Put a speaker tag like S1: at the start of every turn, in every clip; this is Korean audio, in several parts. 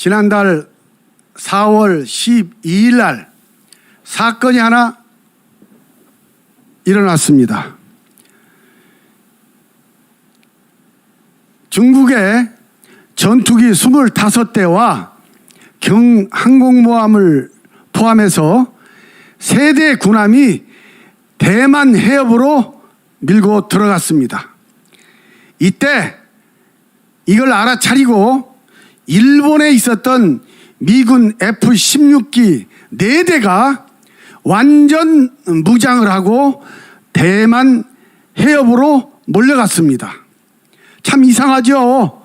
S1: 지난달 4월 12일 날 사건이 하나 일어났습니다. 중국의 전투기 25대와 경항공모함을 포함해서 세대 군함이 대만 해협으로 밀고 들어갔습니다. 이때 이걸 알아차리고 일본에 있었던 미군 F-16기 4대가 완전 무장을 하고 대만 해협으로 몰려갔습니다. 참 이상하죠.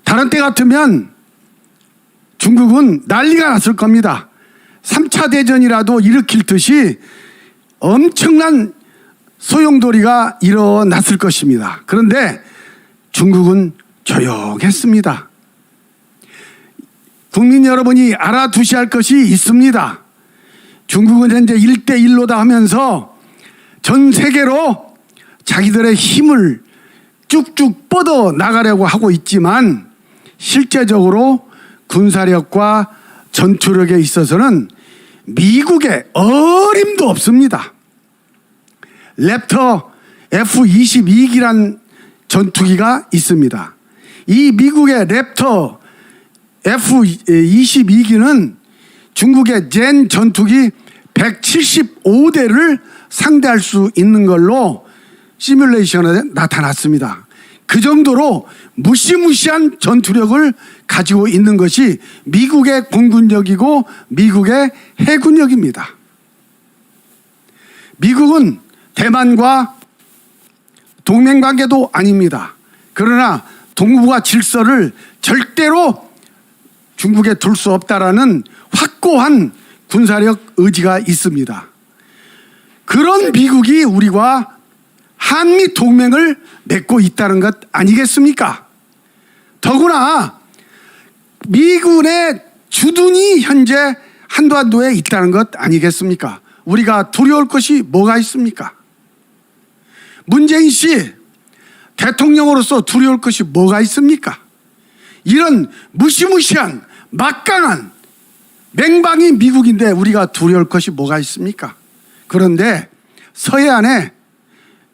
S1: 다른 때 같으면 중국은 난리가 났을 겁니다. 3차 대전이라도 일으킬 듯이 엄청난 소용돌이가 일어났을 것입니다. 그런데 중국은 조용했습니다. 국민 여러분이 알아두셔야 할 것이 있습니다. 중국은 현재 1대1로다 하면서 전 세계로 자기들의 힘을 쭉쭉 뻗어 나가려고 하고 있지만 실제적으로 군사력과 전투력에 있어서는 미국의 어림도 없습니다. 랩터 F-22기란 전투기가 있습니다. 이 미국의 랩터 F-22기는 중국의 젠 전투기 175대를 상대할 수 있는 걸로 시뮬레이션에 나타났습니다. 그 정도로 무시무시한 전투력을 가지고 있는 것이 미국의 공군력이고 미국의 해군력입니다. 미국은 대만과 동맹관계도 아닙니다. 그러나 동북아 질서를 절대로 중국에 둘 수 없다라는 확고한 군사력 의지가 있습니다. 그런 미국이 우리와 한미 동맹을 맺고 있다는 것 아니겠습니까? 더구나 미군의 주둔이 현재 한반도에 있다는 것 아니겠습니까? 우리가 두려울 것이 뭐가 있습니까? 문재인 씨 대통령으로서 두려울 것이 뭐가 있습니까? 이런 무시무시한 막강한 맹방이 미국인데 우리가 두려울 것이 뭐가 있습니까? 그런데 서해안에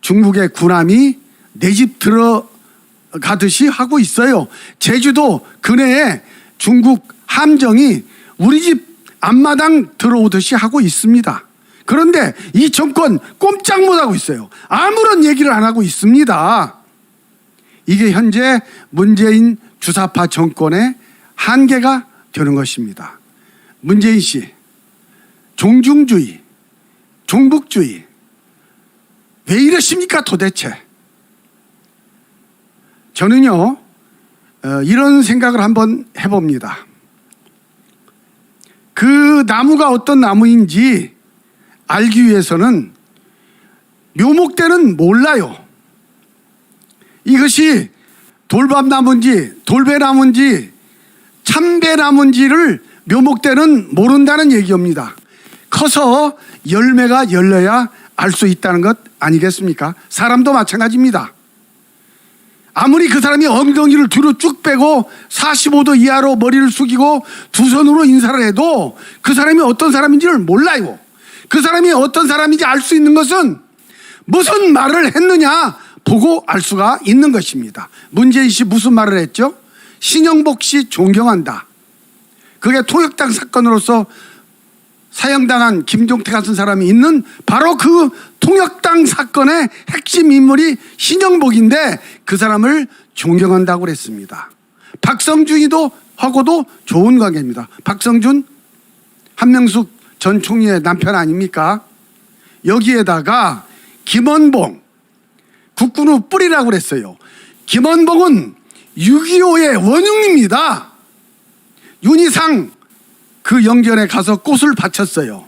S1: 중국의 군함이 내 집 들어가듯이 하고 있어요. 제주도 근해에 중국 함정이 우리 집 앞마당 들어오듯이 하고 있습니다. 그런데 이 정권 꼼짝 못하고 있어요. 아무런 얘기를 안 하고 있습니다. 이게 현재 문재인 주사파 정권의 한계가 되는 것입니다. 문재인 씨, 종중주의, 종북주의, 왜 이러십니까 도대체? 저는요 이런 생각을 한번 해봅니다. 그 나무가 어떤 나무인지 알기 위해서는 묘목대는 몰라요. 이것이 돌밥나무인지 돌배나무인지 참배나무인지를 묘목대는 모른다는 얘기입니다. 커서 열매가 열려야 알 수 있다는 것 아니겠습니까? 사람도 마찬가지입니다. 아무리 그 사람이 엉덩이를 뒤로 쭉 빼고 45도 이하로 머리를 숙이고 두 손으로 인사를 해도 그 사람이 어떤 사람인지를 몰라요. 그 사람이 어떤 사람인지 알 수 있는 것은 무슨 말을 했느냐 보고 알 수가 있는 것입니다. 문재인 씨 무슨 말을 했죠? 신영복 씨 존경한다. 그게 통역당 사건으로서 사형당한 김종태 같은 사람이 있는 바로 그 통역당 사건의 핵심 인물이 신영복인데 그 사람을 존경한다고 그랬습니다. 박성준이도 하고도 좋은 관계입니다. 박성준 한명숙 전 총리의 남편 아닙니까? 여기에다가 김원봉 국군의 뿌리라고 그랬어요. 김원봉은 6.25의 원흉입니다. 윤희상 그 영전에 가서 꽃을 바쳤어요.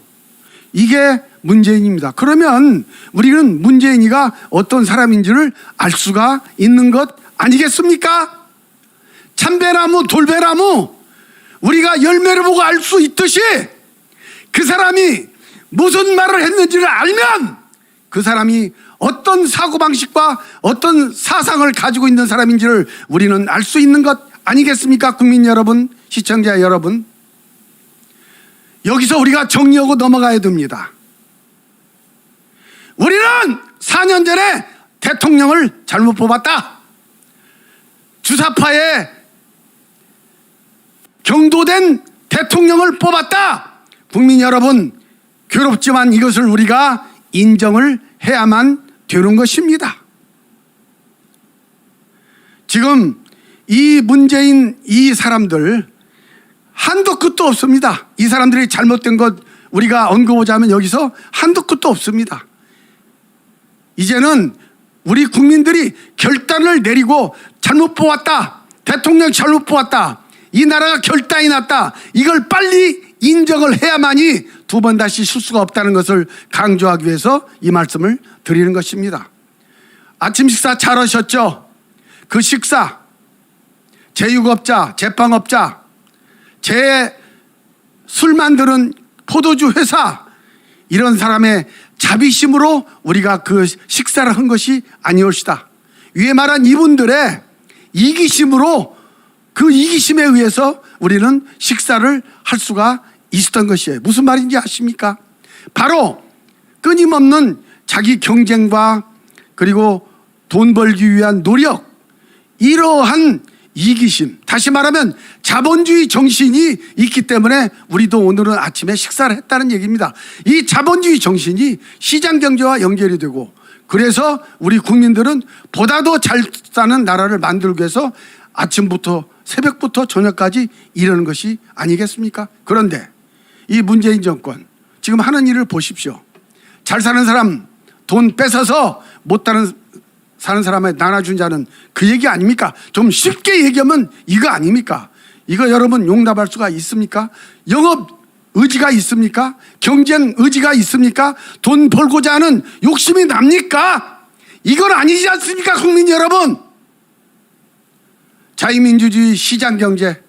S1: 이게 문재인입니다. 그러면 우리는 문재인이가 어떤 사람인지를 알 수가 있는 것 아니겠습니까? 참배나무 돌배나무 우리가 열매를 보고 알 수 있듯이 그 사람이 무슨 말을 했는지를 알면 그 사람이 어떤 사고방식과 어떤 사상을 가지고 있는 사람인지를 우리는 알 수 있는 것 아니겠습니까? 국민 여러분, 시청자 여러분. 여기서 우리가 정리하고 넘어가야 됩니다. 우리는 4년 전에 대통령을 잘못 뽑았다. 주사파에 경도된 대통령을 뽑았다. 국민 여러분, 괴롭지만 이것을 우리가 인정을 해야만 되는 것입니다. 지금 이 문재인 이 사람들 한도 끝도 없습니다. 이 사람들이 잘못된 것 우리가 언급하자면 여기서 한도 끝도 없습니다. 이제는 우리 국민들이 결단을 내리고 잘못 뽑았다. 대통령 잘못 뽑았다. 이 나라가 결단이 났다. 이걸 빨리 인정을 해야만이 두 번 다시 실수가 없다는 것을 강조하기 위해서 이 말씀을 드리는 것입니다. 아침 식사 잘 하셨죠? 그 식사, 제육업자, 제빵업자, 술 만드는 포도주 회사, 이런 사람의 자비심으로 우리가 그 식사를 한 것이 아니올시다. 위에 말한 이분들의 이기심으로, 그 이기심에 의해서 우리는 식사를 할 수가 있었던 것이에요. 무슨 말인지 아십니까? 바로 끊임없는 자기 경쟁과 그리고 돈 벌기 위한 노력, 이러한 이기심, 다시 말하면 자본주의 정신이 있기 때문에 우리도 오늘은 아침에 식사를 했다는 얘기입니다. 이 자본주의 정신이 시장 경제와 연결이 되고, 그래서 우리 국민들은 보다 더 잘 사는 나라를 만들기 위해서 아침부터 새벽부터 저녁까지 이러는 것이 아니겠습니까? 그런데 이 문재인 정권 지금 하는 일을 보십시오. 잘 사는 사람 돈 뺏어서 못 사는 사람에 나눠준 자는 그 얘기 아닙니까? 좀 쉽게 얘기하면 이거 아닙니까? 이거 여러분 용납할 수가 있습니까? 영업 의지가 있습니까? 경쟁 의지가 있습니까? 돈 벌고자 하는 욕심이 납니까? 이건 아니지 않습니까? 국민 여러분. 자유민주주의 시장경제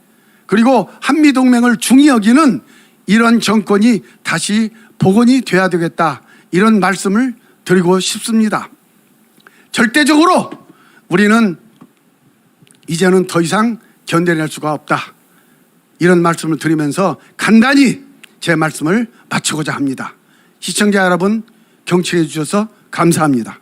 S1: 그리고 한미동맹을 중히 여기는 이런 정권이 다시 복원이 돼야 되겠다, 이런 말씀을 드리고 싶습니다. 절대적으로 우리는 이제는 더 이상 견뎌낼 수가 없다, 이런 말씀을 드리면서 간단히 제 말씀을 마치고자 합니다. 시청자 여러분, 경청해 주셔서 감사합니다.